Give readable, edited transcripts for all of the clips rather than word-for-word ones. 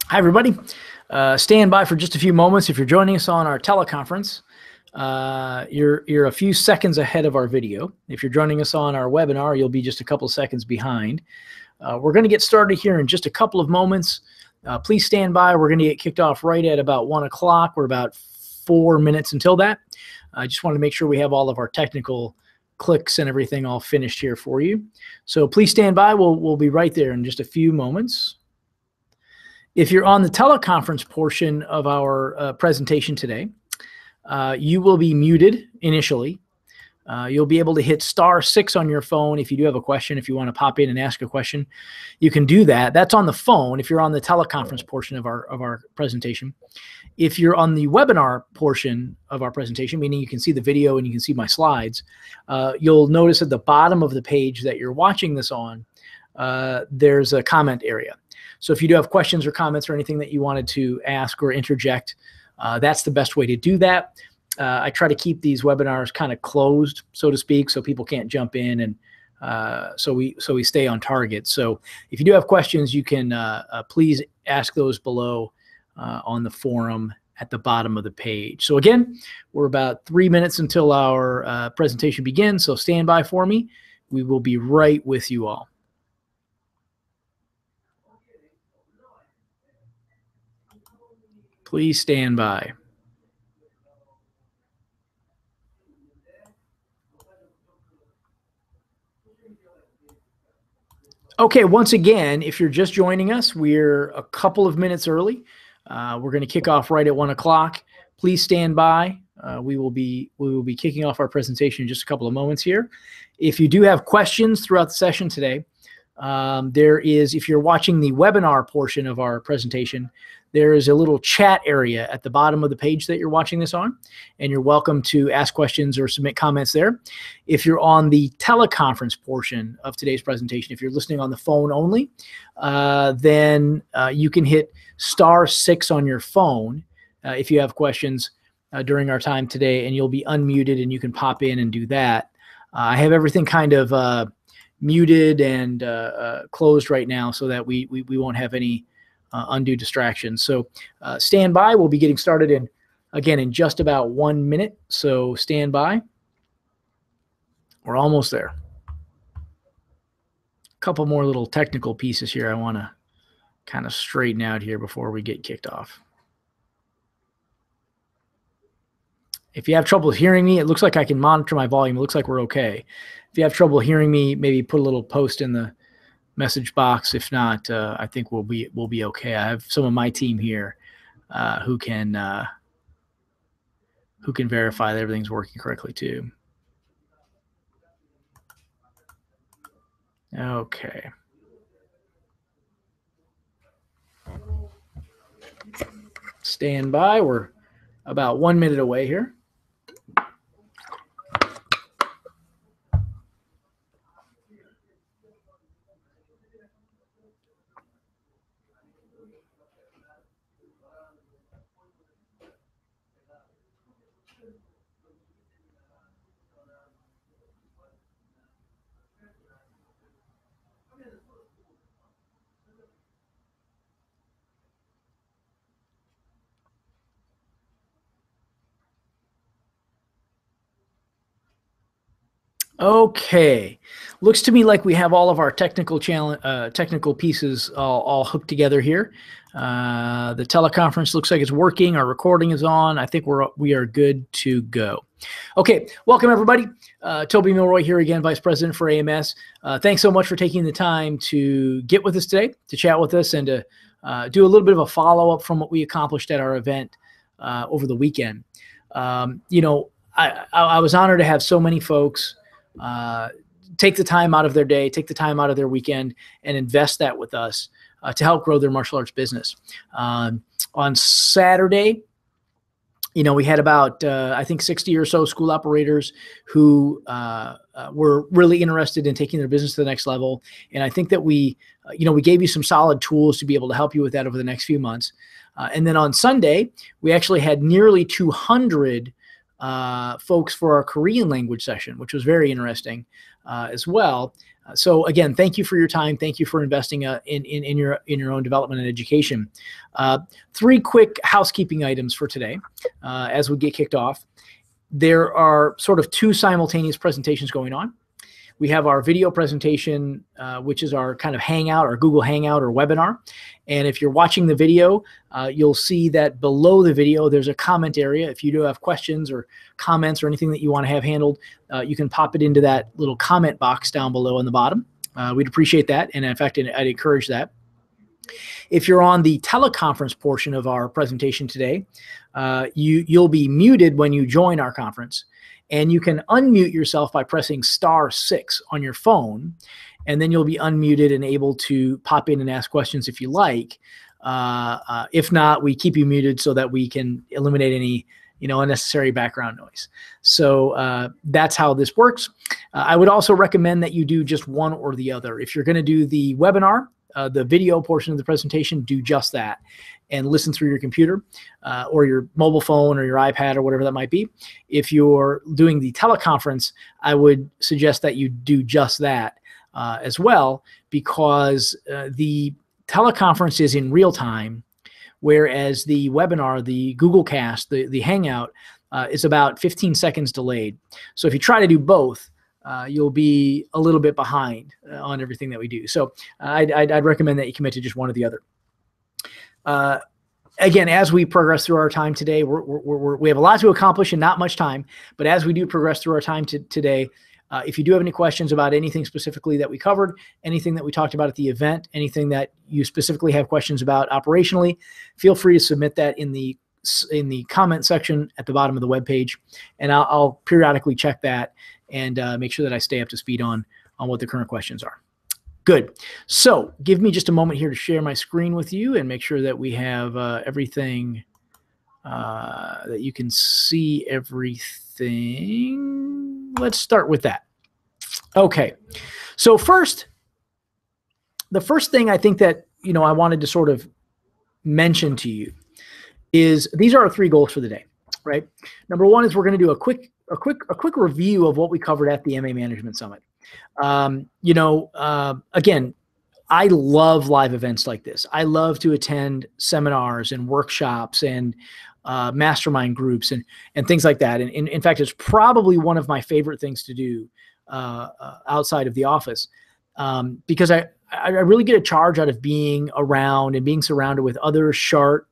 Hi, everybody. Stand by for just a few moments. If you're joining us on our teleconference, you're a few seconds ahead of our video. If you're joining us on our webinar, you'll be just a couple seconds behind. We're going to get started here in just a couple of moments. Please stand by. We're going to get kicked off right at about 1 o'clock. We're about 4 minutes until that. I just want to make sure we have all of our technical clicks and everything all finished here for you. So please stand by. We'll be right there in just a few moments. If you're on the teleconference portion of our presentation today, you will be muted initially. You'll be able to hit *6 on your phone if you do have a question. If you want to pop in and ask a question, you can do that. That's on the phone if you're on the teleconference portion of our presentation. If you're on the webinar portion of our presentation, meaning you can see the video and you can see my slides, you'll notice at the bottom of the page that you're watching this on, there's a comment area. So if you do have questions or comments or anything that you wanted to ask or interject, that's the best way to do that. I try to keep these webinars kind of closed, so to speak, so people can't jump in, and so we stay on target. So if you do have questions, you can please ask those below on the forum at the bottom of the page. So again, we're about 3 minutes until our presentation begins, so stand by for me. We will be right with you all. Please stand by. Okay, once again, if you're just joining us, we're a couple of minutes early. We're going to kick off right at 1 o'clock. Please stand by. We will be kicking off our presentation in just a couple of moments here. If you do have questions throughout the session today, if you're watching the webinar portion of our presentation, there is a little chat area at the bottom of the page that you're watching this on, and you're welcome to ask questions or submit comments there. If you're on the teleconference portion of today's presentation, if you're listening on the phone only, then you can hit *6 on your phone if you have questions during our time today, and you'll be unmuted and you can pop in and do that. I have everything kind of muted and closed right now so that we won't have any undue distractions. So stand by. We'll be getting started in just about 1 minute. So stand by. We're almost there. A couple more little technical pieces here I want to kind of straighten out here before we get kicked off. If you have trouble hearing me, it looks like I can monitor my volume. It looks like we're okay. If you have trouble hearing me, maybe put a little post in the message box. If not, I think we'll be okay. I have some of my team here who can verify that everything's working correctly too. Okay. Stand by. We're about 1 minute away here. Okay, looks to me like we have all of our technical pieces all hooked together here. The teleconference looks like it's working. Our recording is on. I think we are good to go. Okay, welcome everybody. Toby Milroy here again, Vice President for AMS. Thanks so much for taking the time to get with us today, to chat with us, and to do a little bit of a follow-up from what we accomplished at our event over the weekend. You know, I was honored to have so many folks take the time out of their day, take the time out of their weekend, and invest that with us to help grow their martial arts business. On Saturday, you know, we had about, I think 60 or so school operators who were really interested in taking their business to the next level. And I think that we gave you some solid tools to be able to help you with that over the next few months. And then on Sunday, we actually had nearly 200 folks for our Korean language session, which was very interesting as well. So again, thank you for your time. Thank you for investing in your own development and education. 3 quick housekeeping items for today as we get kicked off. There are sort of 2 simultaneous presentations going on. We have our video presentation, which is our kind of Hangout or Google Hangout or webinar. And if you're watching the video, you'll see that below the video, there's a comment area. If you do have questions or comments or anything that you want to have handled, you can pop it into that little comment box down below on the bottom. We'd appreciate that. And in fact, I'd encourage that. If you're on the teleconference portion of our presentation today, you'll be muted when you join our conference. And you can unmute yourself by pressing *6 on your phone, and then you'll be unmuted and able to pop in and ask questions if you like. If not, we keep you muted so that we can eliminate any unnecessary background noise. So that's how this works. I would also recommend that you do just one or the other. If you're going to do the webinar, the video portion of the presentation, do just that and listen through your computer or your mobile phone or your iPad or whatever that might be. If you're doing the teleconference, I would suggest that you do just that as well, because the teleconference is in real time, whereas the webinar, the Google Cast, the Hangout, is about 15 seconds delayed. So if you try to do both, you'll be a little bit behind on everything that we do. So I'd recommend that you commit to just one or the other. Again, as we progress through our time today, we have a lot to accomplish and not much time. But as we do progress through our time today, if you do have any questions about anything specifically that we covered, anything that we talked about at the event, anything that you specifically have questions about operationally, feel free to submit that in the comment section at the bottom of the webpage, and I'll periodically check that and make sure that I stay up to speed on what the current questions are. Good. So give me just a moment here to share my screen with you and make sure that we have everything, that you can see everything. Let's start with that. Okay. So the first thing I think that, I wanted to sort of mention to you is these are our 3 goals for the day, right? Number 1 is we're going to do a quick review of what we covered at the MA Management Summit. Again, I love live events like this. I love to attend seminars and workshops and mastermind groups and things like that. And in fact, it's probably one of my favorite things to do outside of the office, because I really get a charge out of being around and being surrounded with other sharp,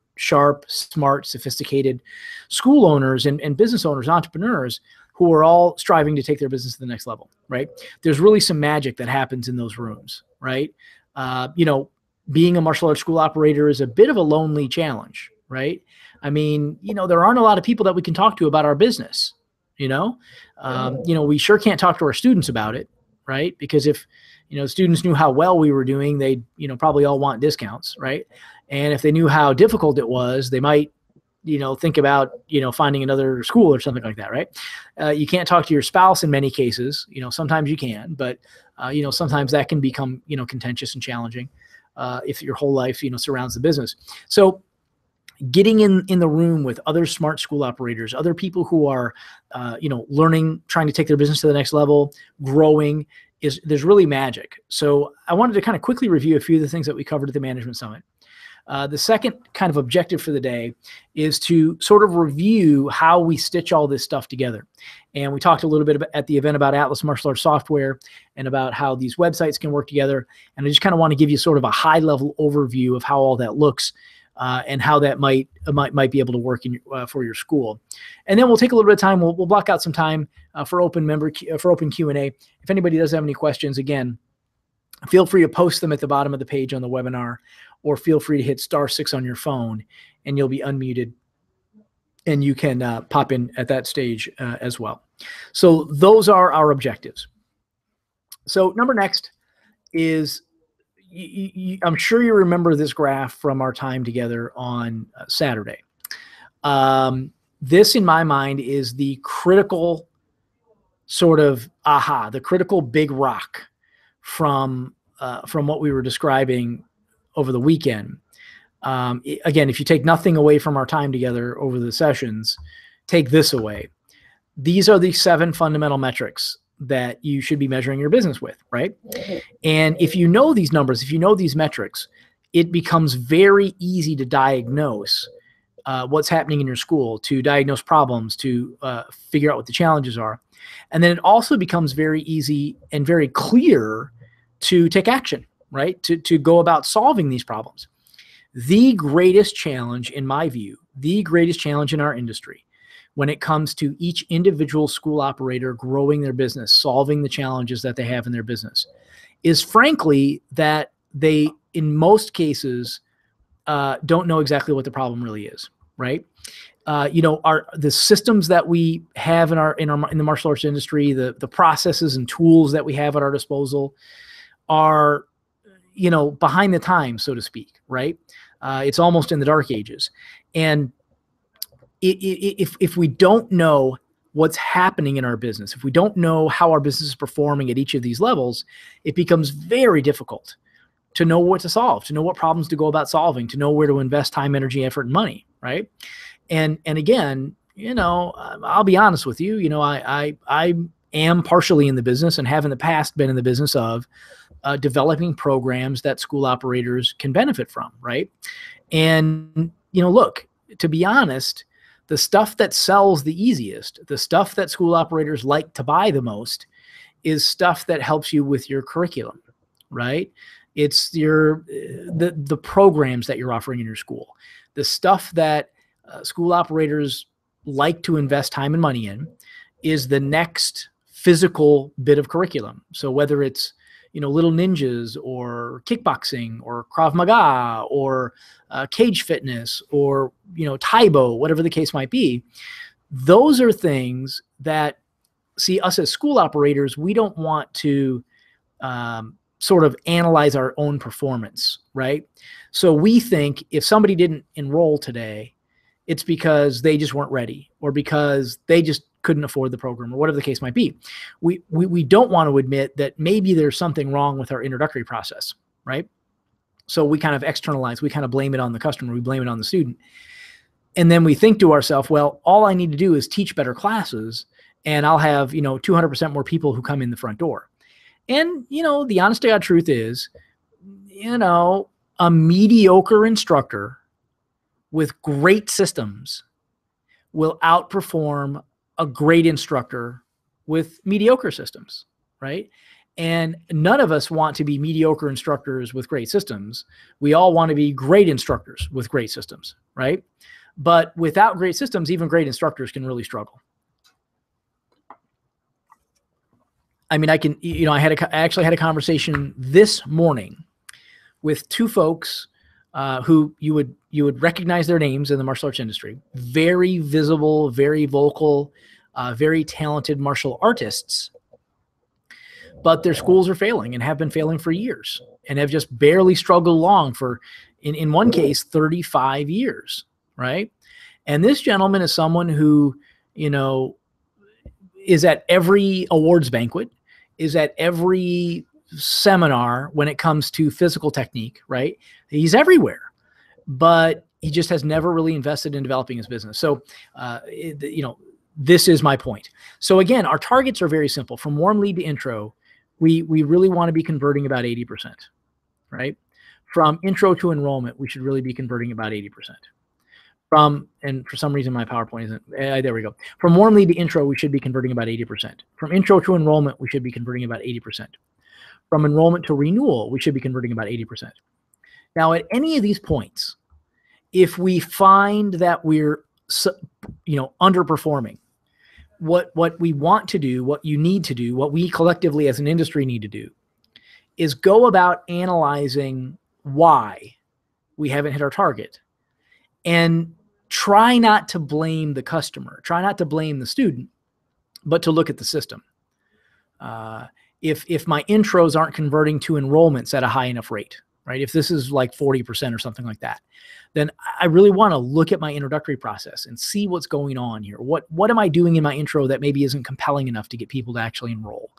smart, sophisticated school owners and business owners, entrepreneurs who are all striving to take their business to the next level, right? There's really some magic that happens in those rooms, right? Being a martial arts school operator is a bit of a lonely challenge, right? I mean, there aren't a lot of people that we can talk to about our business, we sure can't talk to our students about it, right? Because if, students knew how well we were doing, they'd, probably all want discounts, right? And if they knew how difficult it was, they might, think about, finding another school or something like that, right? You can't talk to your spouse in many cases. Sometimes you can, but, sometimes that can become, contentious and challenging if your whole life, surrounds the business. So getting in the room with other smart school operators, other people who are, learning, trying to take their business to the next level, growing, there's really magic. So I wanted to kind of quickly review a few of the things that we covered at the Management Summit. The second kind of objective for the day is to sort of review how we stitch all this stuff together. And we talked a little bit at the event about Atlas Martial Arts Software and about how these websites can work together. And I just kind of want to give you sort of a high-level overview of how all that looks and how that might be able to work for your school. And then we'll take a little bit of time. We'll block out some time for open Q&A. If anybody does have any questions, again, feel free to post them at the bottom of the page on the webinar, or feel free to hit *6 on your phone and you'll be unmuted and you can pop in at that stage as well. So those are our objectives. So number next is, I'm sure you remember this graph from our time together on Saturday. This in my mind is the critical sort of the critical big rock from what we were describing over the weekend. Again, if you take nothing away from our time together over the sessions, take this away. These are the 7 fundamental metrics that you should be measuring your business with, right? And if you know these numbers, if you know these metrics, it becomes very easy to diagnose what's happening in your school, to diagnose problems, to figure out what the challenges are. And then it also becomes very easy and very clear to take action, right? To go about solving these problems. The greatest challenge, in my view, the greatest challenge in our industry when it comes to each individual school operator growing their business, solving the challenges that they have in their business, is frankly that they, in most cases, don't know exactly what the problem really is, right? The systems that we have in the martial arts industry, the processes and tools that we have at our disposal are, behind the times, so to speak, right? It's almost in the dark ages. And if we don't know what's happening in our business, if we don't know how our business is performing at each of these levels, it becomes very difficult to know what to solve, to know what problems to go about solving, to know where to invest time, energy, effort, and money, right? And again, I'll be honest with you, I am partially in the business and have in the past been in the business of developing programs that school operators can benefit from, right? And, look, to be honest, the stuff that sells the easiest, the stuff that school operators like to buy the most, is stuff that helps you with your curriculum, right? It's the programs that you're offering in your school. The stuff that school operators like to invest time and money in is the next physical bit of curriculum. So whether it's, Little Ninjas or kickboxing or Krav Maga or cage fitness or, Taibo, whatever the case might be, those are things that, see, us as school operators, we don't want to sort of analyze our own performance, right? So we think if somebody didn't enroll today, it's because they just weren't ready or because they just couldn't afford the program or whatever the case might be. We don't want to admit that maybe there's something wrong with our introductory process, right? So we kind of externalize, we kind of blame it on the customer, we blame it on the student. And then we think to ourselves, well, all I need to do is teach better classes and I'll have, 200% more people who come in the front door. And, the honest to God truth is, a mediocre instructor with great systems will outperform a great instructor with mediocre systems, right? And none of us want to be mediocre instructors with great systems. We all want to be great instructors with great systems, right? But without great systems, even great instructors can really struggle. I mean, I actually had a conversation this morning with two folks who you would recognize their names in the martial arts industry. Very visible, very vocal, very talented martial artists. But their schools are failing and have been failing for years and have just barely struggled along for, in one case, 35 years, right? And this gentleman is someone who, is at every awards banquet, is at every seminar when it comes to physical technique, right? He's everywhere, but he just has never really invested in developing his business. So, this is my point. So again, our targets are very simple. From warm lead to intro, we really want to be converting about 80%, right? From intro to enrollment, we should really be converting about 80%. And for some reason my PowerPoint isn't, there we go. From warm lead to intro, we should be converting about 80%. From intro to enrollment, we should be converting about 80%. From enrollment to renewal, we should be converting about 80%. Now, at any of these points, if we find that we're, underperforming, what we want to do, what you need to do, what we collectively as an industry need to do is go about analyzing why we haven't hit our target and try not to blame the customer, try not to blame the student, but to look at the system. If my intros aren't converting to enrollments at a high enough rate, right? If this is like 40% or something like that, then I really want to look at my introductory process and see what's going on here. What am I doing in my intro that maybe isn't compelling enough to get people to actually enroll?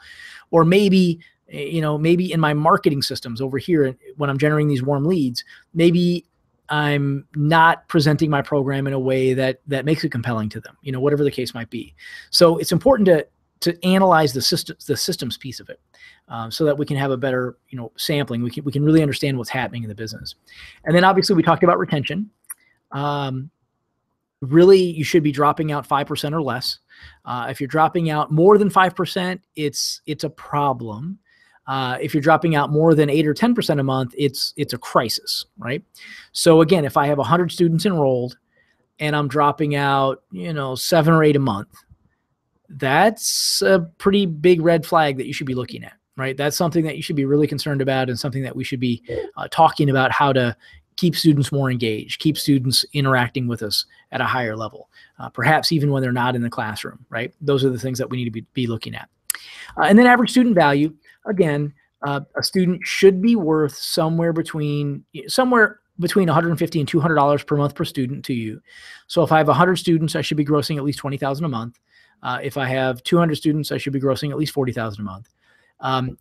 Or maybe, maybe in my marketing systems over here, when I'm generating these warm leads, maybe I'm not presenting my program in a way that makes it compelling to them, whatever the case might be. So it's important to analyze the systems piece of it, so that we can have a better, sampling. We can really understand what's happening in the business. And then obviously we talked about retention. Really, you should be dropping out 5% or less. If you're dropping out more than 5%, it's a problem. If you're dropping out more than 8 or 10% a month, it's a crisis, right? So again, if I have 100 students enrolled and I'm dropping out, 7 or 8 a month, that's a pretty big red flag that you should be looking at, right? That's something that you should be really concerned about, and something that we should be talking about, how to keep students more engaged, keep students interacting with us at a higher level, perhaps even when they're not in the classroom, right? Those are the things that we need to be looking at. And then average student value. Again, a student should be worth somewhere between $150 and $200 per month per student to you. So if I have 100 students, I should be grossing at least $20,000 a month. If I have 200 students, I should be grossing at least $40,000 a month.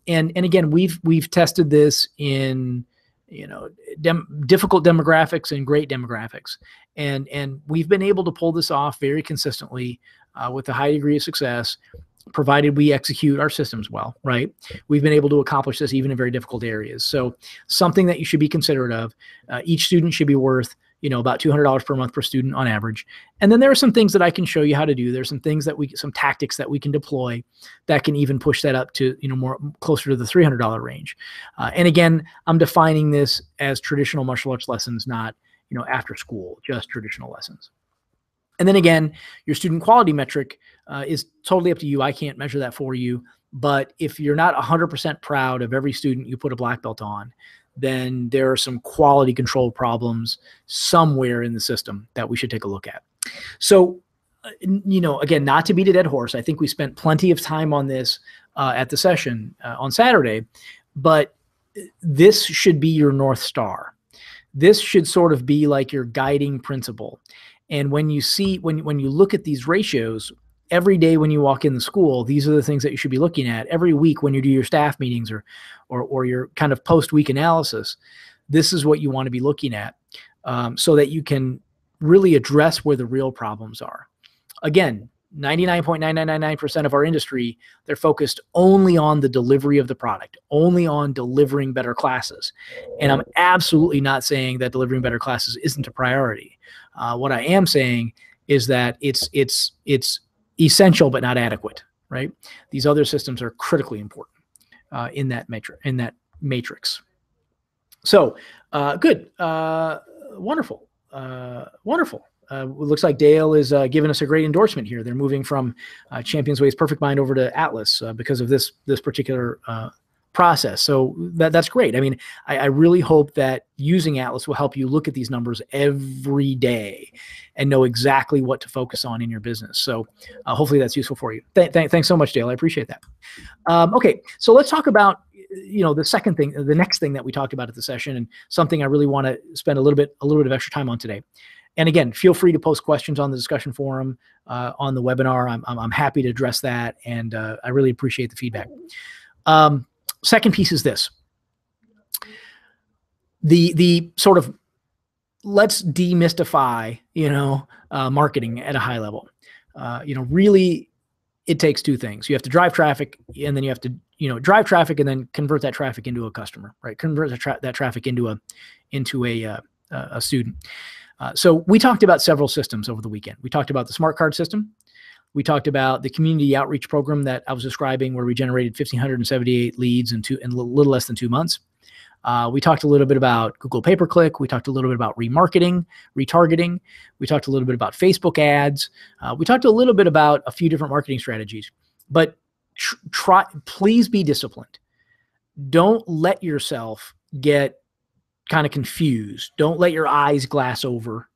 And again, we've tested this in difficult demographics and great demographics, and we've been able to pull this off very consistently with a high degree of success, provided we execute our systems well, right? We've been able to accomplish this even in very difficult areas. So something that you should be considerate of. Each student should be worth, about $200 per month per student on average. And then there are some things that I can show you how to do. There's some things that some tactics that we can deploy that can even push that up to, more closer to the $300 range. And again, I'm defining this as traditional martial arts lessons, not, after school, just traditional lessons. And then again, your student quality metric is totally up to you. I can't measure that for you. But if you're not 100% proud of every student you put a black belt on, then there are some quality control problems somewhere in the system that we should take a look at. So, again, not to beat a dead horse, I think we spent plenty of time on this at the session on Saturday, but this should be your North Star. This should sort of be like your guiding principle. And when you see, when you look at these ratios, every day when you walk in the school, these are the things that you should be looking at. Every week when you do your staff meetings or your kind of post-week analysis, this is what you want to be looking at, so that you can really address where the real problems are. Again, 99.9999% of our industry, they're focused only on the delivery of the product, only on delivering better classes. And I'm absolutely not saying that delivering better classes isn't a priority. What I am saying is that it's essential but not adequate, right? These other systems are critically important in that matrix. So good, wonderful, wonderful. It looks like Dale is giving us a great endorsement here. They're moving from Champions Way's Perfect Mind over to Atlas because of this particular process. So that's great. I mean, I really hope that using Atlas will help you look at these numbers every day and know exactly what to focus on in your business. So hopefully that's useful for you. Thanks so much, Dale. I appreciate that. Okay, so let's talk about the next thing that we talked about at the session, and something I really want to spend a little bit of extra time on today. And again, feel free to post questions on the discussion forum on the webinar. I'm happy to address that, and I really appreciate the feedback. Second piece is this. The sort of, let's demystify, marketing at a high level. Really, it takes two things. You have to drive traffic, and then you have to, drive traffic and then convert that traffic into a customer, right? Convert that traffic into a student. So we talked about several systems over the weekend. We talked about the smart card system. We talked about the community outreach program that I was describing, where we generated 1,578 leads in a little less than 2 months. We talked a little bit about Google pay-per-click. We talked a little bit about remarketing, retargeting. We talked a little bit about Facebook ads. We talked a little bit about a few different marketing strategies. But please be disciplined. Don't let yourself get kind of confused. Don't let your eyes glass over.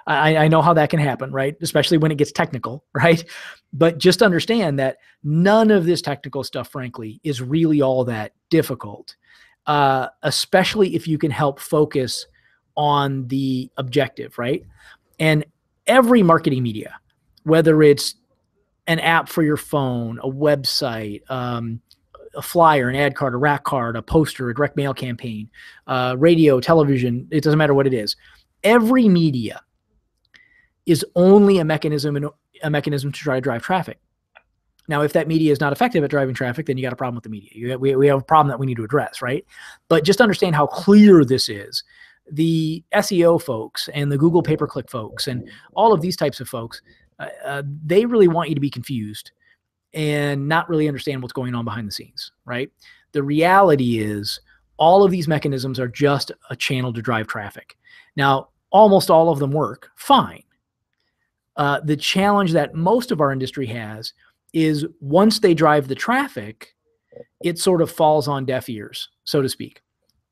I know how that can happen, right? Especially when it gets technical, right? But just understand that none of this technical stuff, frankly, is really all that difficult, especially if you can help focus on the objective, right? And every marketing media, whether it's an app for your phone, a website, a flyer, an ad card, a rack card, a poster, a direct mail campaign, radio, television, it doesn't matter what it is. Every media is only a mechanism to try to drive traffic. Now, if that media is not effective at driving traffic, then you got a problem with the media. We have a problem that we need to address, right? But just understand how clear this is. The SEO folks and the Google pay-per-click folks and all of these types of folks, they really want you to be confused and not really understand what's going on behind the scenes, right? The reality is all of these mechanisms are just a channel to drive traffic. Now, almost all of them work fine. The challenge that most of our industry has is once they drive the traffic, it sort of falls on deaf ears, so to speak.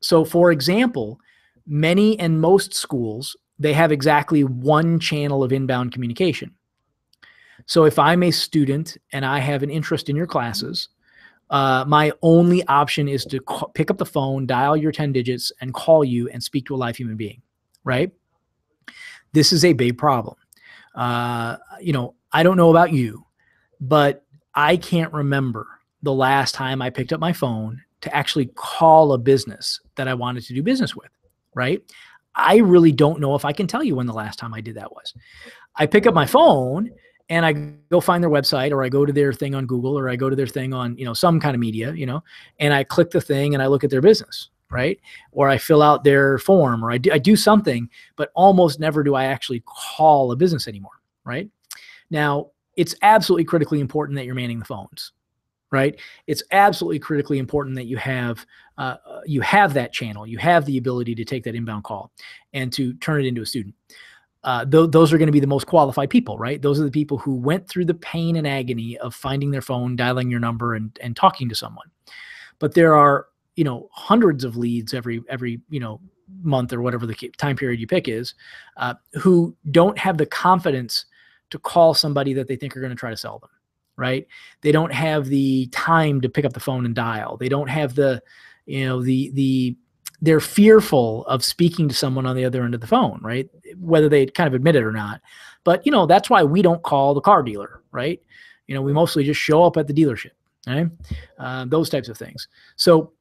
So for example, many and most schools, they have exactly one channel of inbound communication. So if I'm a student and I have an interest in your classes, my only option is to pick up the phone, dial your 10 digits, and call you and speak to a live human being, right? This is a big problem. You know, I don't know about you, but I can't remember the last time I picked up my phone to actually call a business that I wanted to do business with, right? I really don't know if I can tell you when the last time I did that was. I pick up my phone and I go find their website, or I go to their thing on Google, or I go to their thing on, you know, some kind of media, you know, and I click the thing and I look at their business, right? Or I fill out their form, or I do something, but almost never do I actually call a business anymore, right? Now, it's absolutely critically important that you're manning the phones, right? It's absolutely critically important that you have that channel, you have the ability to take that inbound call and to turn it into a student. Those are going to be the most qualified people, right? Those are the people who went through the pain and agony of finding their phone, dialing your number, and talking to someone. But there are, you know, hundreds of leads every you know, month or whatever the time period you pick is, who don't have the confidence to call somebody that they think are going to try to sell them, right? They don't have the time to pick up the phone and dial. They don't have the, you know, they're fearful of speaking to someone on the other end of the phone, right? Whether they kind of admit it or not. But, you know, that's why we don't call the car dealer, right? You know, we mostly just show up at the dealership, right? Those types of things. So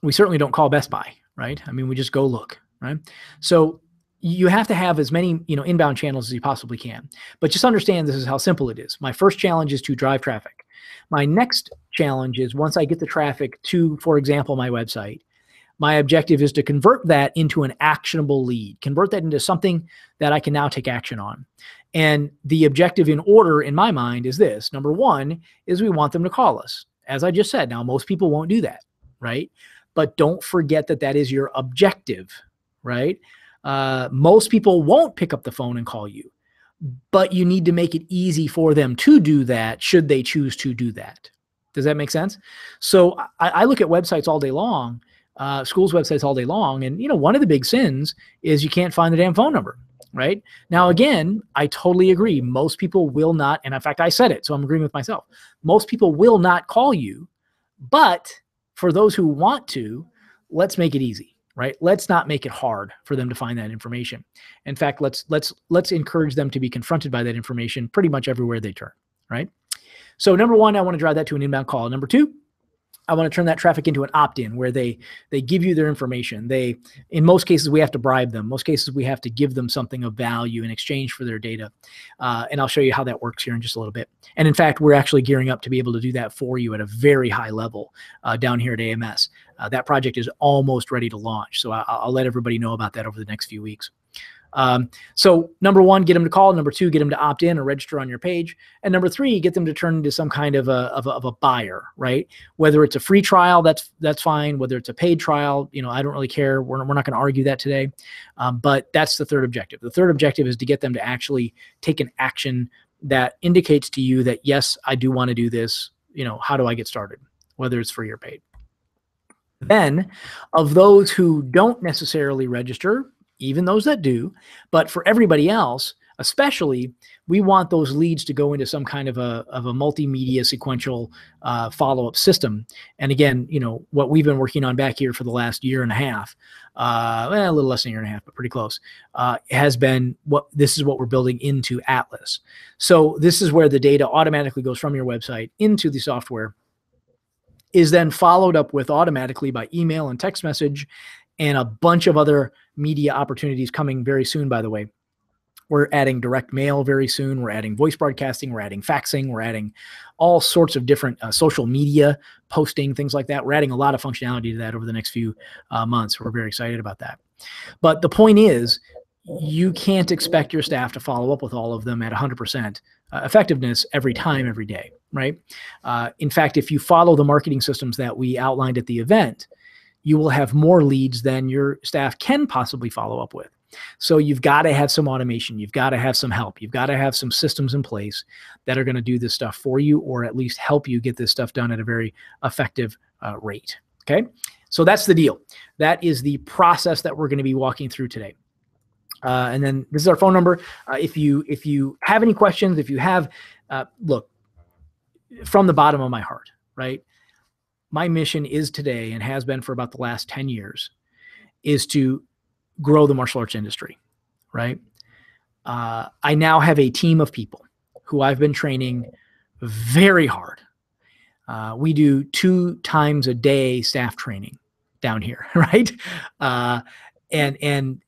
we certainly don't call Best Buy, right? I mean, we just go look, right? So you have to have as many, you know, inbound channels as you possibly can. But just understand this is how simple it is. My first challenge is to drive traffic. My next challenge is once I get the traffic to, for example, my website, my objective is to convert that into an actionable lead, convert that into something that I can now take action on. And the objective in order in my mind is this. Number one is we want them to call us. As I just said, now most people won't do that, right? But don't forget that that is your objective, right? Most people won't pick up the phone and call you, but you need to make it easy for them to do that should they choose to do that. Does that make sense? So I look at websites all day long, schools' websites all day long, and, you know, one of the big sins is you can't find the damn phone number, right? Now, again, I totally agree. Most people will not, and in fact, I said it, so I'm agreeing with myself. Most people will not call you, but for those who want to, let's make it easy. Right? Let's not make it hard for them to find that information. In fact, let's encourage them to be confronted by that information pretty much everywhere they turn, right? So number one, I want to drive that to an inbound call. Number two, I want to turn that traffic into an opt-in where they give you their information. In most cases, we have to bribe them. Most cases, we have to give them something of value in exchange for their data. And I'll show you how that works here in just a little bit. And in fact, we're actually gearing up to be able to do that for you at a very high level down here at AMS. That project is almost ready to launch. So I'll let everybody know about that over the next few weeks. So number one, get them to call. Number two, get them to opt in or register on your page. And number three, get them to turn into some kind of a buyer, right? Whether it's a free trial, that's fine. Whether it's a paid trial, you know, I don't really care. We're not going to argue that today. But that's the third objective. The third objective is to get them to actually take an action that indicates to you that, yes, I do want to do this. You know, how do I get started? Whether it's free or paid. Then of those who don't necessarily register, even those that do, but for everybody else, especially, we want those leads to go into some kind of a multimedia sequential follow-up system. And again, you know, what we've been working on back here for the last year and a half, a little less than a year and a half, but pretty close, has been this is what we're building into Atlas. So this is where the data automatically goes from your website into the software, is then followed up with automatically by email and text message and a bunch of other media opportunities coming very soon, by the way, We're adding direct mail very soon. We're adding voice broadcasting. We're adding faxing. We're adding all sorts of different social media posting, things like that. We're adding a lot of functionality to that over the next few months. We're very excited about that. But the point is, you can't expect your staff to follow up with all of them at 100% effectiveness every time, every day, right? In fact, if you follow the marketing systems that we outlined at the event, you will have more leads than your staff can possibly follow up with. So you've got to have some automation. You've got to have some help. You've got to have some systems in place that are going to do this stuff for you, or at least help you get this stuff done at a very effective rate. Okay. So that's the deal. That is the process that we're going to be walking through today. And then this is our phone number. If you have any questions, if you have, look, from the bottom of my heart, right? My mission is today, and has been for about the last 10 years, is to grow the martial arts industry, right? I now have a team of people who I've been training very hard. We do 2 times a day staff training down here, right? And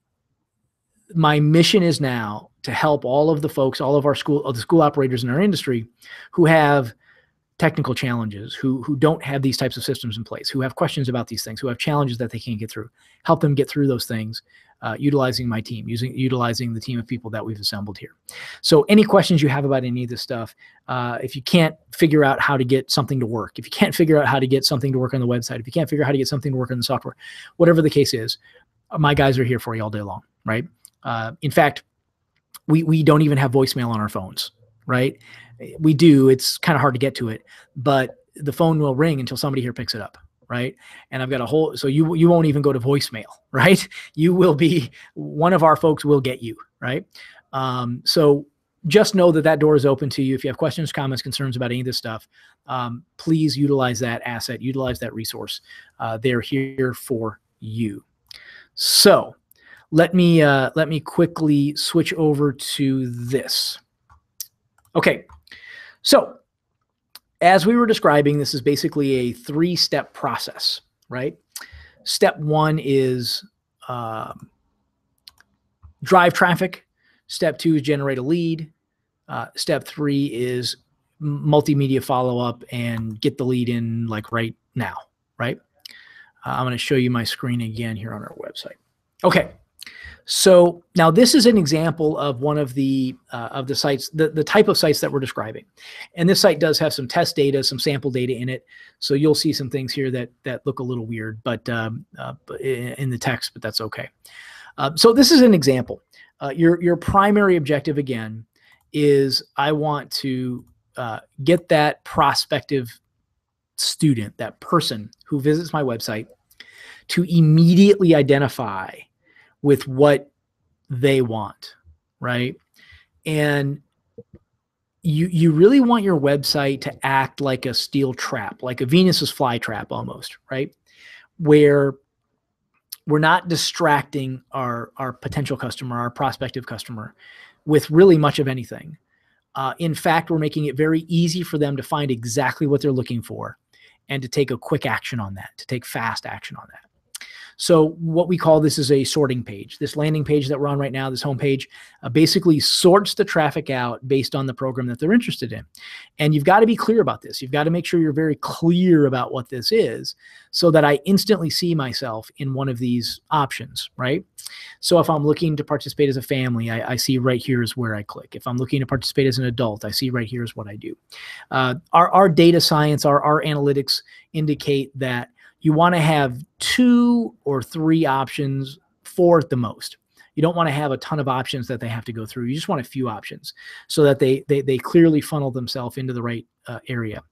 my mission is now to help all of the folks, all of our the school operators in our industry who have technical challenges, who don't have these types of systems in place, who have questions about these things, who have challenges that they can't get through, help them get through those things, utilizing my team, utilizing the team of people that we've assembled here. So any questions you have about any of this stuff, if you can't figure out how to get something to work, if you can't figure out how to get something to work on the website, if you can't figure out how to get something to work on the software, whatever the case is, my guys are here for you all day long, right? In fact, we don't even have voicemail on our phones, right? We do. It's kind of hard to get to it, but the phone will ring until somebody here picks it up, right? And I've got a whole, so you won't even go to voicemail, right? You will be, one of our folks will get you, right? So just know that door is open to you. If you have questions, comments, concerns about any of this stuff, please utilize that asset, utilize that resource. They're here for you. So let me quickly switch over to this. Okay. So as we were describing, this is basically a 3-step process, right? Step 1 is drive traffic. Step 2 is generate a lead. Step 3 is multimedia follow-up and get the lead in like right now, right? I'm going to show you my screen again here on our website. Okay. So now this is an example of one of the sites, the type of sites that we're describing. And this site does have some test data, some sample data in it. So you'll see some things here that look a little weird, but in the text, but that's okay. So this is an example. Your primary objective, again, is I want to get that prospective student, that person who visits my website, to immediately identify with what they want, right? And you really want your website to act like a steel trap, like a Venus's flytrap almost, right? Where we're not distracting our potential customer, our prospective customer, with really much of anything. In fact, we're making it very easy for them to find exactly what they're looking for and to take a quick action on that, to take fast action on that. So what we call this is a sorting page. This landing page that we're on right now, this homepage, basically sorts the traffic out based on the program that they're interested in. And you've got to be clear about this. You've got to make sure you're very clear about what this is so that I instantly see myself in one of these options, right? So if I'm looking to participate as a family, I see right here is where I click. If I'm looking to participate as an adult, I see right here is what I do. Our data science, our analytics indicate that you want to have 2 or 3 options, 4 at the most. You don't want to have a ton of options that they have to go through. You just want a few options so that they clearly funnel themselves into the right area.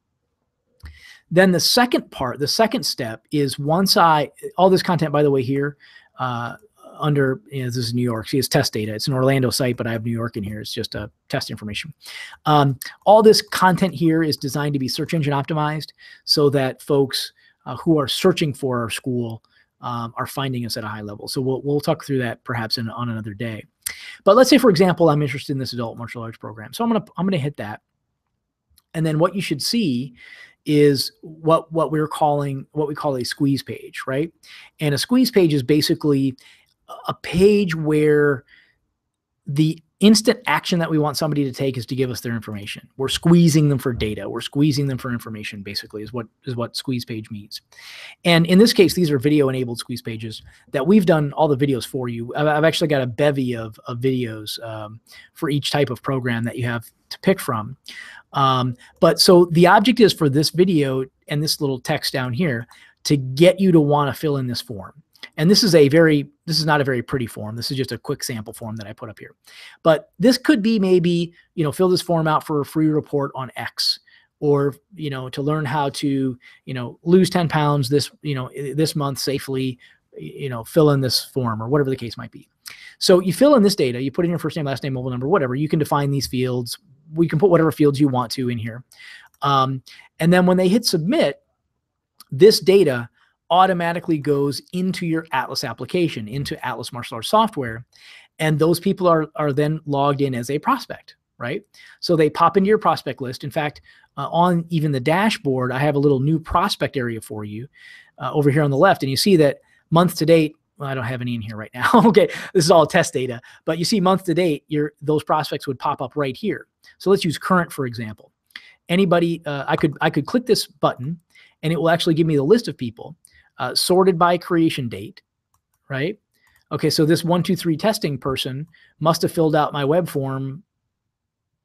Then the second part, the second step is once all this content, by the way, here under, this is New York. See, it's test data. It's an Orlando site, but I have New York in here. It's just test information. All this content here is designed to be search engine optimized so that folks who are searching for our school are finding us at a high level. So we'll talk through that perhaps on another day. But let's say, for example, I'm interested in this adult martial arts program. So I'm gonna hit that, and then what you should see is what we call a squeeze page, right? And a squeeze page is basically a page where the instant action that we want somebody to take is to give us their information. We're squeezing them for data. We're squeezing them for information, basically, is what squeeze page means. And in this case, these are video-enabled squeeze pages that we've done all the videos for you. I've actually got a bevy of videos for each type of program that you have to pick from. But so the object is for this video and this little text down here to get you to want to fill in this form. And this is not a very pretty form. This is just a quick sample form that I put up here. But this could be maybe, fill this form out for a free report on X, or, to learn how to, lose 10 pounds this month safely, fill in this form, or whatever the case might be. So you fill in this data, you put in your first name, last name, mobile number, whatever. You can define these fields. We can put whatever fields you want to in here. And then when they hit submit, this data automatically goes into your Atlas application, into Atlas Martial Arts software. And those people are then logged in as a prospect, right? So they pop into your prospect list. In fact, on even the dashboard, I have a little new prospect area for you over here on the left. And you see that month to date, well, I don't have any in here right now. Okay, this is all test data. But you see month to date, those prospects would pop up right here. So let's use current, for example. Anybody, I could click this button, and it will actually give me the list of people. Sorted by creation date, right? Okay, so this 123 testing person must have filled out my web form,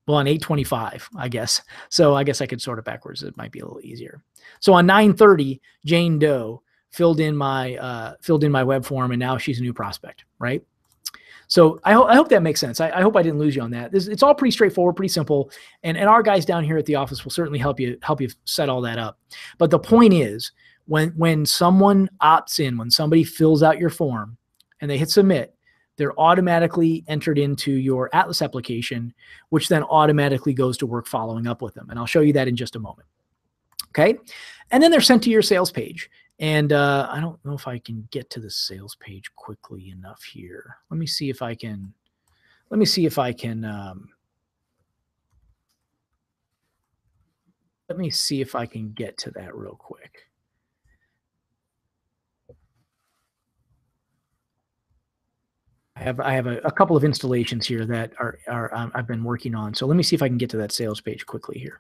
well, on 8/25, I guess. So I guess I could sort it backwards. It might be a little easier. So on 9/30, Jane Doe filled in my web form, and now she's a new prospect, right? So I hope that makes sense. I hope I didn't lose you on that. It's all pretty straightforward, pretty simple, and our guys down here at the office will certainly help you set all that up. But the point is, when someone opts in, when somebody fills out your form and they hit submit, they're automatically entered into your Atlas application, which then automatically goes to work following up with them. And I'll show you that in just a moment. Okay. And then they're sent to your sales page. And I don't know if I can get to the sales page quickly enough here. Let me see if I can get to that real quick. I have a couple of installations here that I've been working on. So let me see if I can get to that sales page quickly here.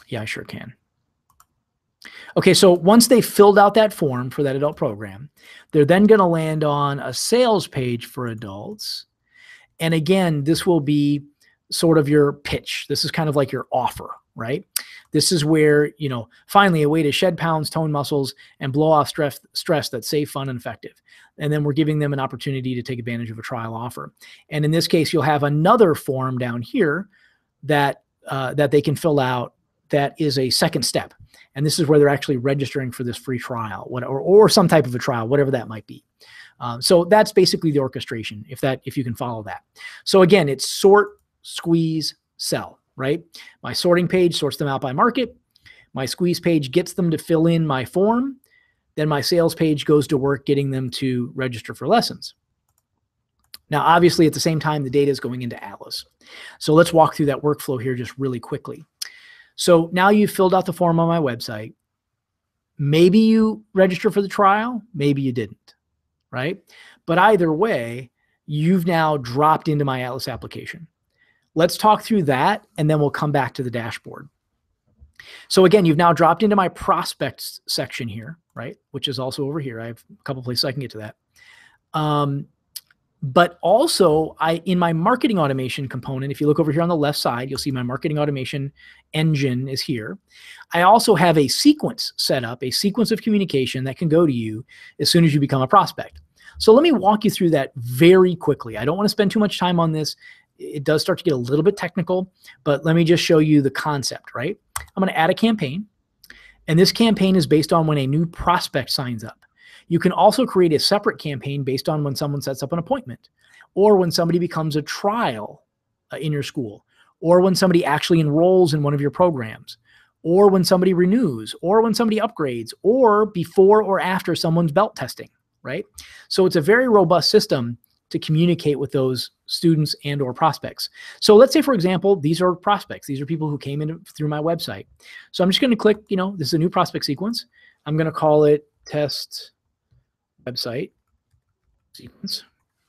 Yeah, I sure can. Okay, so once they filled out that form for that adult program, they're then going to land on a sales page for adults. And again, this will be sort of your pitch. This is kind of like your offer, right? This is where, finally a way to shed pounds, tone muscles, and blow off stress that's safe, fun, and effective. And then we're giving them an opportunity to take advantage of a trial offer. And in this case, you'll have another form down here that they can fill out that is a second step. And this is where they're actually registering for this free trial, or some type of a trial, whatever that might be. So that's basically the orchestration, if you can follow that. So again, it's sort, squeeze, sell, right? My sorting page sorts them out by market. My squeeze page gets them to fill in my form. Then my sales page goes to work getting them to register for lessons. Now, obviously, at the same time, the data is going into Atlas. So let's walk through that workflow here just really quickly. So now you've filled out the form on my website. Maybe you register for the trial, maybe you didn't, right? But either way, you've now dropped into my Atlas application. Let's talk through that, and then we'll come back to the dashboard. So again, you've now dropped into my prospects section here, right? Which is also over here. I have a couple places I can get to that. But also in my marketing automation component, if you look over here on the left side, you'll see my marketing automation engine is here. I also have a sequence set up, a sequence of communication that can go to you as soon as you become a prospect. So let me walk you through that very quickly. I don't want to spend too much time on this. It does start to get a little bit technical, but let me just show you the concept, right? I'm going to add a campaign, and this campaign is based on when a new prospect signs up. You can also create a separate campaign based on when someone sets up an appointment, or when somebody becomes a trial in your school, or when somebody actually enrolls in one of your programs, or when somebody renews, or when somebody upgrades, or before or after someone's belt testing, right? So it's a very robust system to communicate with those students and or prospects. So let's say, for example, these are prospects. These are people who came in through my website. So I'm just going to click, this is a new prospect sequence. I'm going to call it test website sequence.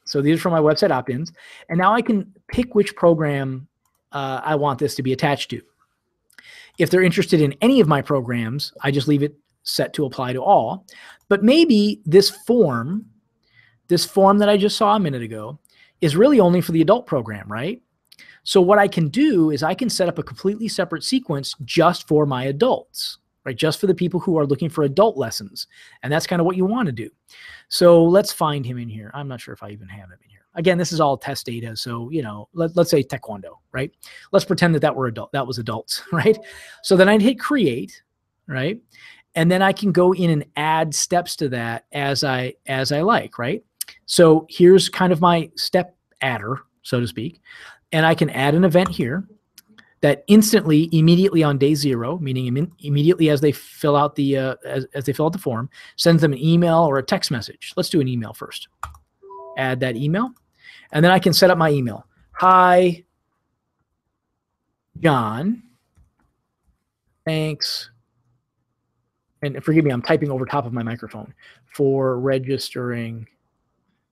So these are from my website opt-ins. And now I can pick which program I want this to be attached to. If they're interested in any of my programs, I just leave it set to apply to all. But maybe this form that I just saw a minute ago is really only for the adult program, right? So what I can do is I can set up a completely separate sequence just for my adults, right? Just for the people who are looking for adult lessons. And that's kind of what you want to do. So let's find him in here. I'm not sure if I even have him in here. Again, this is all test data. So, you know, let's say Taekwondo, right? Let's pretend that that was adults, right? So then I'd hit create, right? And then I can go in and add steps to that as I like, right? So here's kind of my step adder, so to speak. And I can add an event here that instantly, immediately on day 0, meaning immediately as they fill out the as they fill out the form, sends them an email or a text message. Let's do an email first. Add that email, and then I can set up my email. Hi, John. Thanks. And forgive me, I'm typing over top of my microphone, for registering.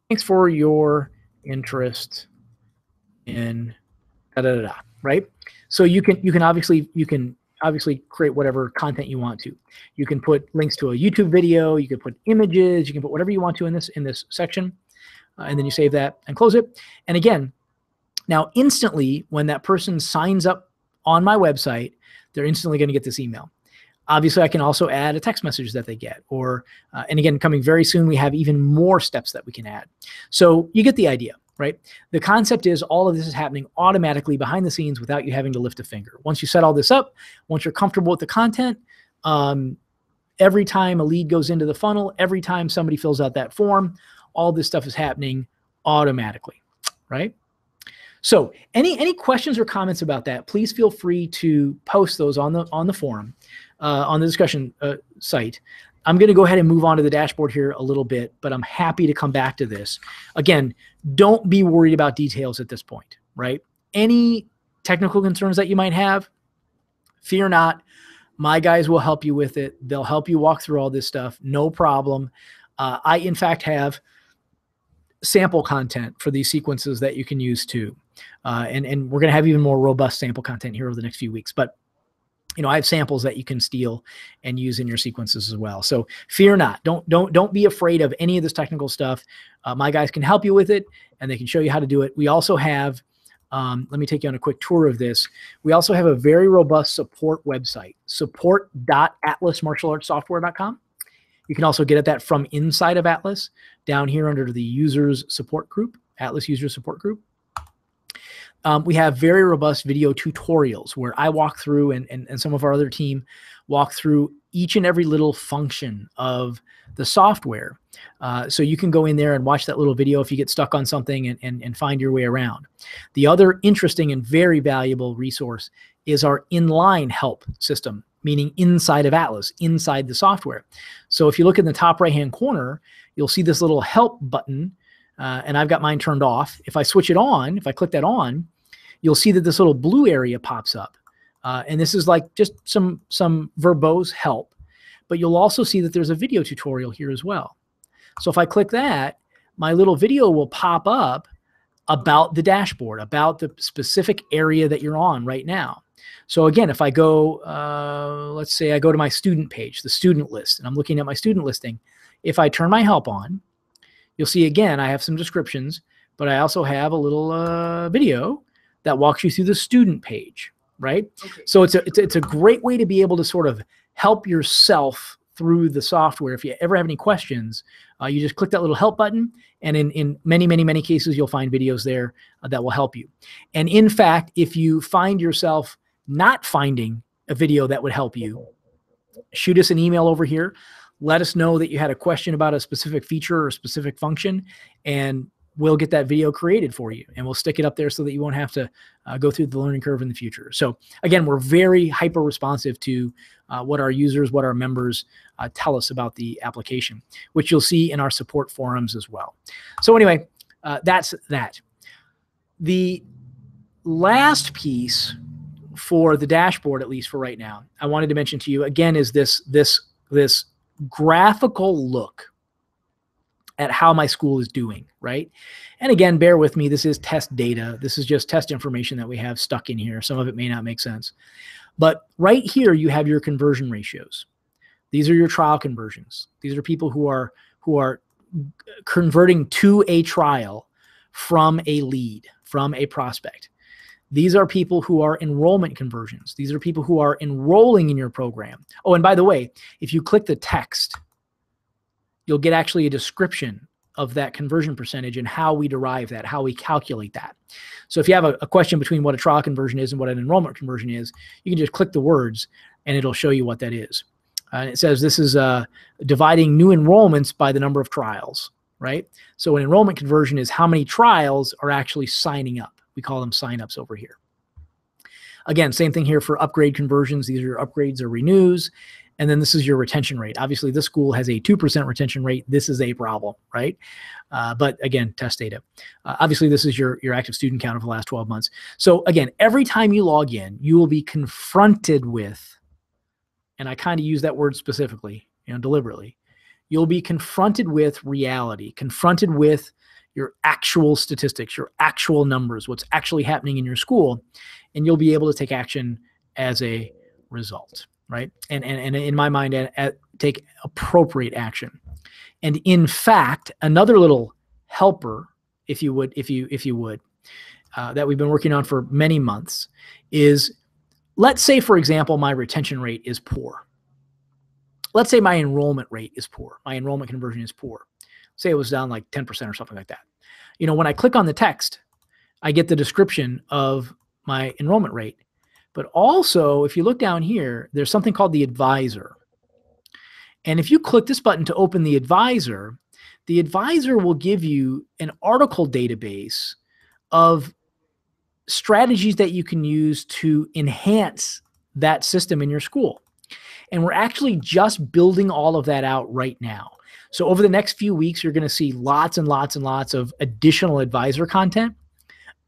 Thanks for your interest in right? So you can obviously create whatever content you want to. You can put links to a YouTube video, you can put images, you can put whatever you want to in this section, and then you save that and close it. And again, now instantly when that person signs up on my website, they're instantly going to get this email. Obviously, I can also add a text message that they get, or and again, coming very soon, we have even more steps that we can add. So you get the idea, right? The concept is all of this is happening automatically behind the scenes without you having to lift a finger. Once you set all this up, once you're comfortable with the content, every time a lead goes into the funnel, every time somebody fills out that form, all this stuff is happening automatically, right? So any questions or comments about that, please feel free to post those on the forum, on the discussion site. I'm going to go ahead and move on to the dashboard here a little bit, but I'm happy to come back to this. Again, don't be worried about details at this point, right? Any technical concerns that you might have, fear not. My guys will help you with it. They'll help you walk through all this stuff. No problem. I, in fact, have sample content for these sequences that you can use too. And we're going to have even more robust sample content here over the next few weeks. But you know, I have samples that you can steal and use in your sequences as well. So fear not. Don't be afraid of any of this technical stuff. My guys can help you with it, and they can show you how to do it. We also have, let me take you on a quick tour of this. We also have a very robust support website, support.atlasmartialartssoftware.com. You can also get at that from inside of Atlas, down here under the users support group, Atlas User Support Group. We have very robust video tutorials where I walk through and some of our other team walk through each and every little function of the software. So you can go in there and watch that little video if you get stuck on something and find your way around. The other interesting and very valuable resource is our inline help system, meaning inside of Atlas, inside the software. So if you look in the top right-hand corner, you'll see this little help button, and I've got mine turned off. If I switch it on, if I click that on, you'll see that this little blue area pops up. And this is like just some verbose help. But you'll also see that there's a video tutorial here as well. So if I click that, my little video will pop up about the dashboard, about the specific area that you're on right now. So again, if I go, let's say I go to my student page, the student list, and I'm looking at my student listing. If I turn my help on, you'll see again, I have some descriptions, but I also have a little video that walks you through the student page, right? Okay. So it's a great way to be able to sort of help yourself through the software. If you ever have any questions, you just click that little help button, and in many cases, you'll find videos there that will help you. And in fact, if you find yourself not finding a video that would help you, shoot us an email over here. Let us know that you had a question about a specific feature or a specific function, and we'll get that video created for you, and we'll stick it up there so that you won't have to go through the learning curve in the future. So again, we're very hyper responsive to what our users, what our members tell us about the application, which you'll see in our support forums as well. So anyway, that's that. The last piece for the dashboard, at least for right now, I wanted to mention to you again is this graphical look at how my school is doing, right? And again, bear with me. This is test data. This is just test information that we have stuck in here. Some of it may not make sense. But right here, you have your conversion ratios. These are your trial conversions. These are people who are converting to a trial from a lead, from a prospect. These are people who are enrollment conversions. These are people who are enrolling in your program. Oh, and by the way, if you click the text, you'll get actually a description of that conversion percentage and how we derive that, how we calculate that. So if you have a question between what a trial conversion is and what an enrollment conversion is, you can just click the words and it'll show you what that is. And it says this is dividing new enrollments by the number of trials, right? So an enrollment conversion is how many trials are actually signing up. We call them signups over here. Again, same thing here for upgrade conversions. These are your upgrades or renews. And then this is your retention rate. Obviously, this school has a 2% retention rate. This is a problem, right? But again, test data. Obviously, this is your active student count over the last 12 months. So again, every time you log in, you will be confronted with, and I kind of use that word specifically, deliberately, you'll be confronted with reality, confronted with your actual statistics, your actual numbers, what's actually happening in your school, and you'll be able to take action as a result. Right. And in my mind, take appropriate action. And in fact, another little helper, if you would, that we've been working on for many months is, let's say, for example, my retention rate is poor. Let's say my enrollment rate is poor. My enrollment conversion is poor. Say it was down like 10% or something like that. When I click on the text, I get the description of my enrollment rate. But also, if you look down here, there's something called the advisor. And if you click this button to open the advisor will give you an article database of strategies that you can use to enhance that system in your school. And we're actually just building all of that out right now. So over the next few weeks, you're going to see lots and lots and lots of additional advisor content.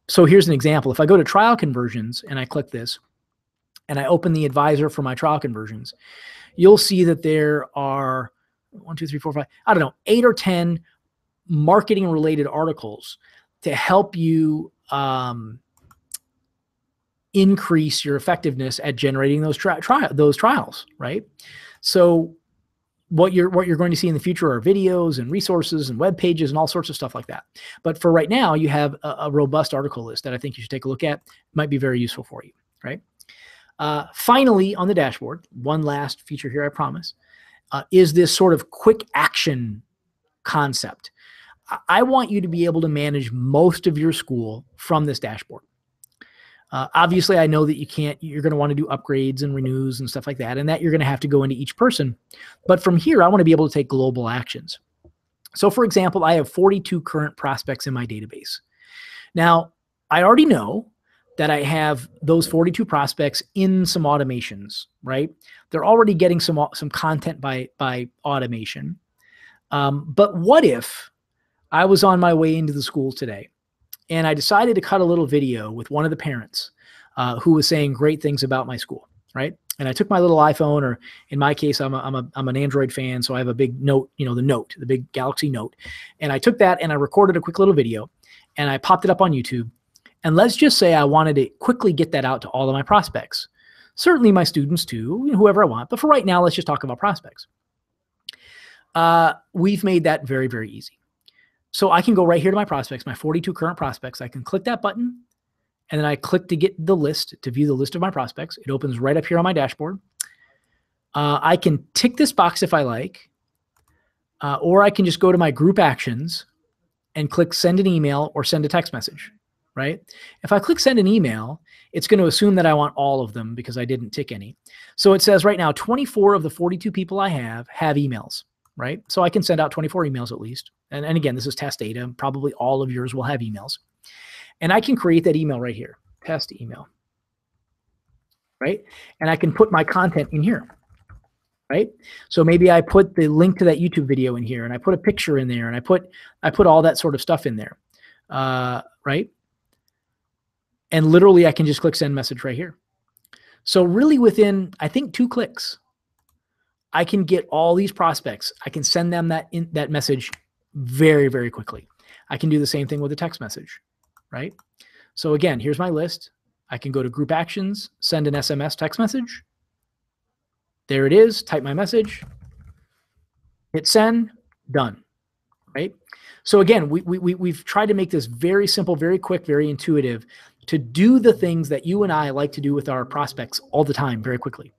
So here's an example. If I go to trial conversions and I click this, and I open the advisor for my trial conversions, you'll see that there are 8 or 10 marketing related articles to help you increase your effectiveness at generating those trials, right? So what you're going to see in the future are videos and resources and web pages and all sorts of stuff like that. But for right now, you have a robust article list that I think you should take a look at. It might be very useful for you, right? Finally, on the dashboard, one last feature here, I promise, is this sort of quick action concept. I want you to be able to manage most of your school from this dashboard. Obviously, I know that you're going to want to do upgrades and renews and stuff like that, and that you're going to have to go into each person. But from here, I want to be able to take global actions. So for example, I have 42 current prospects in my database. Now, I already know that I have those 42 prospects in some automations, right? They're already getting some content by automation. But what if I was on my way into the school today and I decided to cut a little video with one of the parents who was saying great things about my school, right? And I took my little iPhone, or in my case, I'm an Android fan, so I have a big Note, the big Galaxy Note. And I took that and I recorded a quick little video and I popped it up on YouTube. And let's just say I wanted to quickly get that out to all of my prospects. Certainly my students too, whoever I want. But for right now, let's just talk about prospects. We've made that very, very easy. So I can go right here to my prospects, my 42 current prospects. I can click that button, and then I click to get the list, to view the list of my prospects. It opens right up here on my dashboard. I can tick this box if I like, or I can just go to my group actions and click send an email or send a text message. Right? If I click send an email, it's going to assume that I want all of them because I didn't tick any. So it says right now, 24 of the 42 people I have emails, right? So I can send out 24 emails at least. And again, this is test data. Probably all of yours will have emails. And I can create that email right here, test email, right? And I can put my content in here, right? So maybe I put the link to that YouTube video in here, and I put a picture in there, and I put all that sort of stuff in there, right? And literally, I can just click send message right here. So really within, I think, 2 clicks, I can get all these prospects. I can send them that message very, very quickly. I can do the same thing with a text message, right? So again, here's my list. I can go to group actions, send an SMS text message. There it is, type my message, hit send, done, right? So again, we've tried to make this very simple, very quick, very intuitive to do the things that you and I like to do with our prospects all the time very quickly.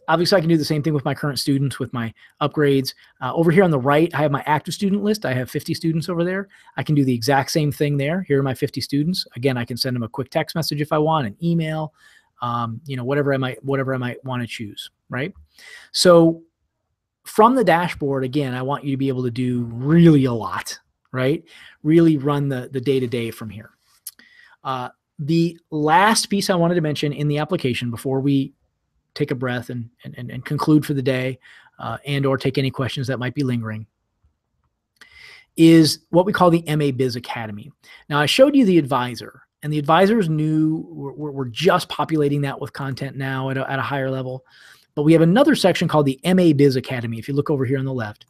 Obviously, I can do the same thing with my current students, with my upgrades. Over here on the right, I have my active student list. I have 50 students over there. I can do the exact same thing there. Here are my 50 students. Again, I can send them a quick text message if I want, an email, whatever I might want to choose, right? So from the dashboard, again, I want you to be able to do really a lot, right? Really run the day-to-day from here. The last piece I wanted to mention in the application before we take a breath and conclude for the day, and or take any questions that might be lingering, is what we call the MA Biz Academy. Now, I showed you the advisor, and the advisor is new. We're just populating that with content now at a higher level. But we have another section called the MA Biz Academy. If you look over here on the left,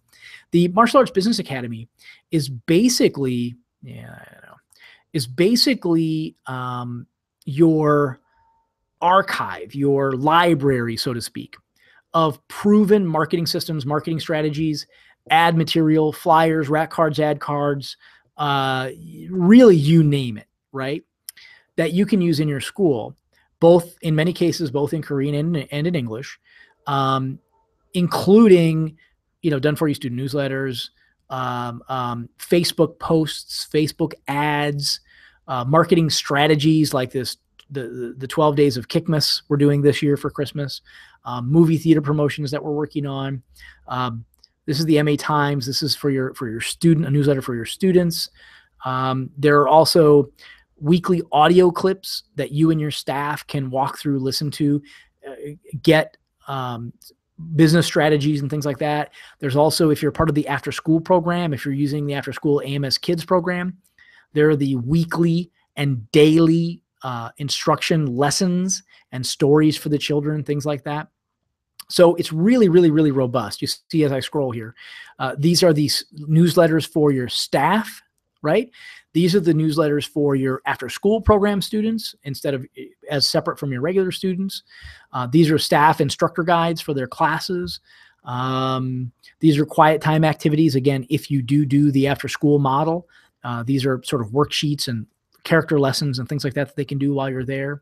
the Martial Arts Business Academy is basically, your archive, your library, so to speak, of proven marketing systems, marketing strategies, ad material, flyers, rack cards, ad cards, really you name it, right? That you can use in your school, both in many cases, both in Korean and in English, including, done for you student newsletters, Facebook posts, Facebook ads, marketing strategies like this, the 12 days of Kickmas we're doing this year for Christmas, movie theater promotions that we're working on. This is the MA Times. This is for your student, a newsletter for your students. There are also weekly audio clips that you and your staff can walk through, listen to, get business strategies and things like that. There's also, if you're part of the after school program, if you're using the after school AMS Kids program, there are the weekly and daily instruction lessons and stories for the children, things like that. So it's really, really, really robust. You see as I scroll here, these are these newsletters for your staff, right? These are the newsletters for your after school program students instead of as separate from your regular students. These are staff instructor guides for their classes. These are quiet time activities. Again, if you do the after school model, these are sort of worksheets and character lessons and things like that they can do while you're there.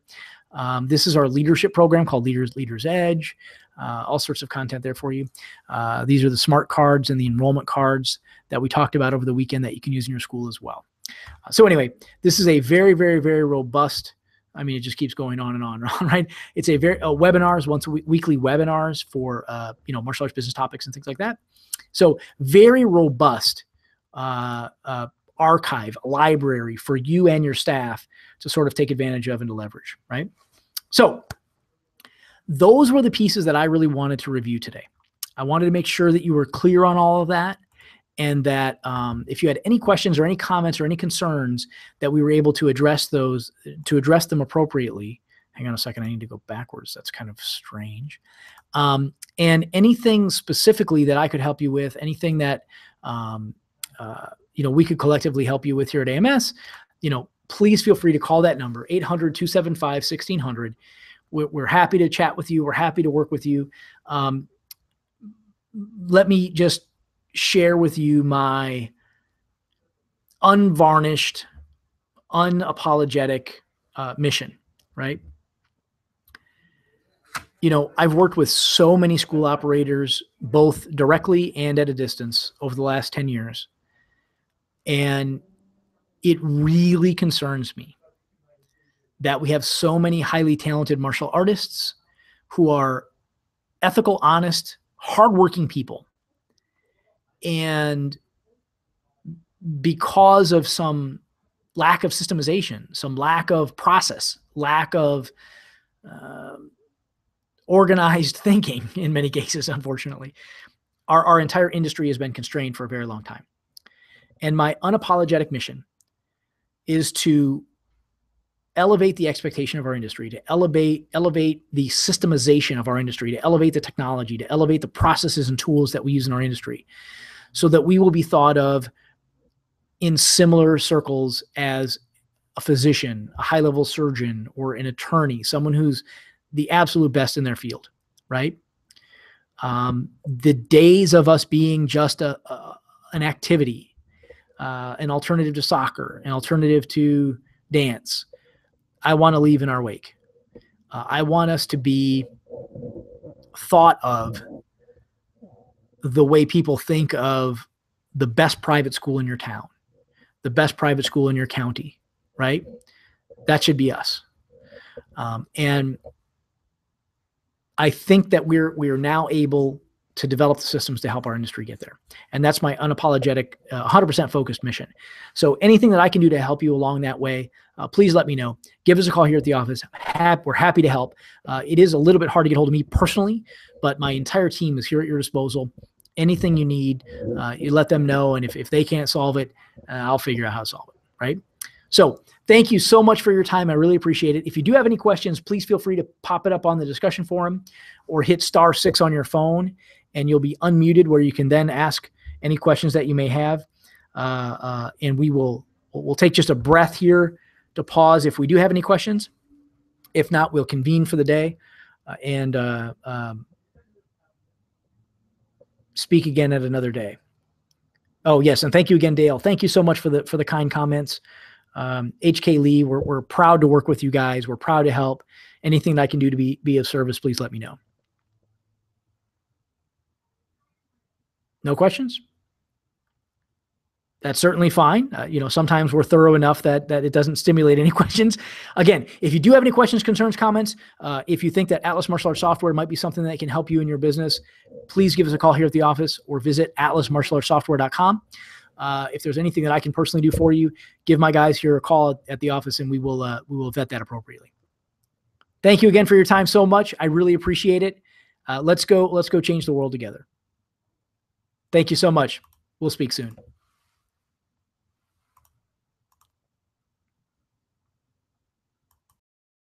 This is our leadership program called Leaders Edge. All sorts of content there for you. These are the smart cards and the enrollment cards that we talked about over the weekend that you can use in your school as well. So anyway, this is a very, very, very robust, I mean, it just keeps going on and on and on, right? It's a very webinars, once a week, weekly webinars for, martial arts business topics and things like that. So very robust archive, library for you and your staff to sort of take advantage of and to leverage, right? So those were the pieces that I really wanted to review today. I wanted to make sure that you were clear on all of that, and that if you had any questions or any comments or any concerns, that we were able to address them appropriately. Hang on a second, I need to go backwards. That's kind of strange. And anything specifically that I could help you with, anything that we could collectively help you with here at AMS, please feel free to call that number, 800-275-1600. We're happy to chat with you. We're happy to work with you. Let me just share with you my unvarnished, unapologetic mission, right? I've worked with so many school operators, both directly and at a distance over the last 10 years. And it really concerns me that we have so many highly talented martial artists who are ethical, honest, hardworking people. And because of some lack of systemization, some lack of process, lack of organized thinking in many cases, unfortunately, our entire industry has been constrained for a very long time. And my unapologetic mission is to elevate the expectation of our industry, to elevate the systemization of our industry, to elevate the technology, to elevate the processes and tools that we use in our industry, so that we will be thought of in similar circles as a physician, a high-level surgeon, or an attorney, someone who's the absolute best in their field, right? The days of us being just an activity, an alternative to soccer, an alternative to dance, I want to leave in our wake. I want us to be thought of the way people think of the best private school in your town, the best private school in your county, right? That should be us. And I think that we are now able to develop the systems to help our industry get there. And that's my unapologetic, 100% focused mission. So anything that I can do to help you along that way, please let me know. Give us a call here at the office. We're happy to help. It is a little bit hard to get hold of me personally, but my entire team is here at your disposal. Anything you need, you let them know. And if they can't solve it, I'll figure out how to solve it, right? So thank you so much for your time. I really appreciate it. If you do have any questions, please feel free to pop it up on the discussion forum or hit *6 on your phone, and you'll be unmuted where you can then ask any questions that you may have. And we'll take just a breath here to pause if we do have any questions. If not, we'll convene for the day and speak again at another day. Oh, yes. And thank you again, Dale. Thank you so much for the kind comments. HK Lee, we're proud to work with you guys. We're proud to help. Anything that I can do to be of service, please let me know. No questions? That's certainly fine. Sometimes we're thorough enough that it doesn't stimulate any questions. Again, if you do have any questions, concerns, comments, if you think that Atlas Martial Arts Software might be something that can help you in your business, please give us a call here at the office or visit atlasmartialartsoftware.com. If there's anything that I can personally do for you, give my guys here a call at the office and we will vet that appropriately. Thank you again for your time so much. I really appreciate it. Let's go change the world together. Thank you so much. We'll speak soon.